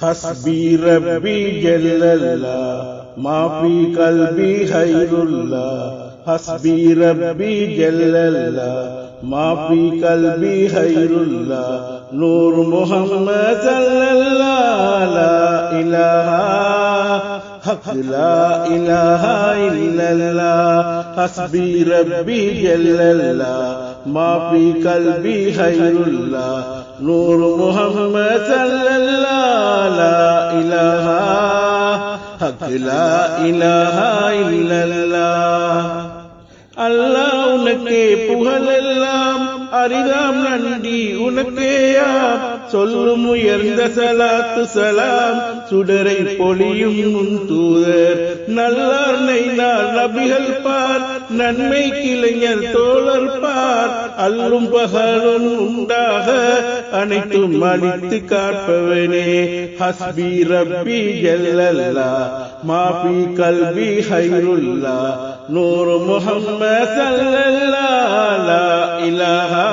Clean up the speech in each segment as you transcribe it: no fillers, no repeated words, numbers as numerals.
حسبي ربي جل الله ما في قلبي خير الله حسبي ربي جل الله ما في قلبي خير الله نور محمد صلى الله لا إله حق لا إله إلا الله حسبي ربي جل الله ما في قلبي خير الله نور محمد صلى الله لا إله حق لا إله إلا الله அல்லாஹ் உனக்கே புகழெல்லாம் அரிதாம் நன்றி உனக்கேயாம் சொல்லும் உயர்ந்த சலாத்து சலாம் சுடரை பொழியும் முன் தூதர் நல்லார் நெய்நாள் நபிகள் பார் நன்மை கிளைஞர் தோழர் பார் அல்லும் பகலும் உண்டாக அனைத்தும் அளித்து காப்பவனே ஹஸ்பி ரப்பி ஜல்லல்லாஹ் மாஃபி கல்வி ஹைருல்லாஹ் நூர் முஹம்மத் ஸல்லல்லாஹு லா இலாஹா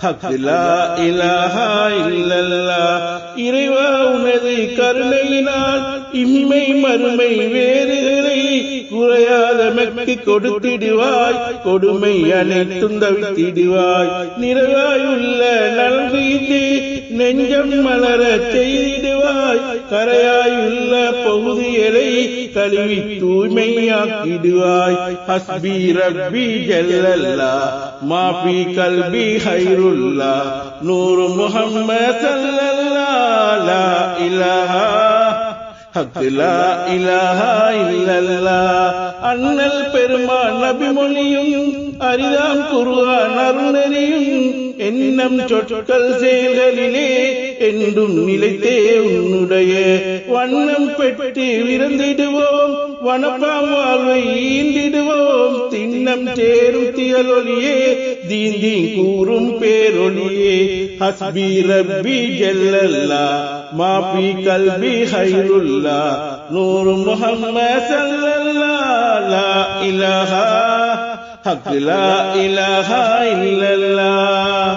ஹக் லா இலாஹா இல்லல்லாஹ் இறைவா உனது கருணையினால் இம்மை மறுமை வேறுகளை குறையாத மக்கு கொடுத்திடுவாய் கொடுமை அனைத்தும் தவித்திடுவாய் நிறைவாயுள்ள நல்வீட்டு நெஞ்சம் மலர செய்திடுவாய் கரையாயுள்ள பகுதிகளை கழுவி தூய்மையாக்கிடுவாய் ஹஸ்பி ரப்பி ஜல்லல்லாஹ் மாஃபி கல்பி ஹைருல்லாஹ் நூர் முஹம்மத் ஸல்லல்லாஹு லா இலாஹா ஹக் லா இலாஹா இல்லல்லாஹ் அண்ணல் பெருமான் நபி மொழியும் அரிதாம் குர்ஆன் அருணறியும் எண்ணம் சொற்கள் செயல்களிலே என்றும் நிலைத்தே உன்னுடைய வண்ணம் பெற்று விருந்திடுவோம் வனப்பாம் வாழ்வை ஈந்திடுவோம் திண்ணம் சேரும் தியலொலியே தீந்தி கூறும் பேரொலியே ஹஸ்பி ரப்பி ஜல்லல்லாஹ் மாஃபி கல்பி ஹைருல்லாஹ் நூர் முஹம்மத் ஸல்லல்லாஹு லா இலாஹா ஹக் லா இலாஹா இல்லல்லாஹ்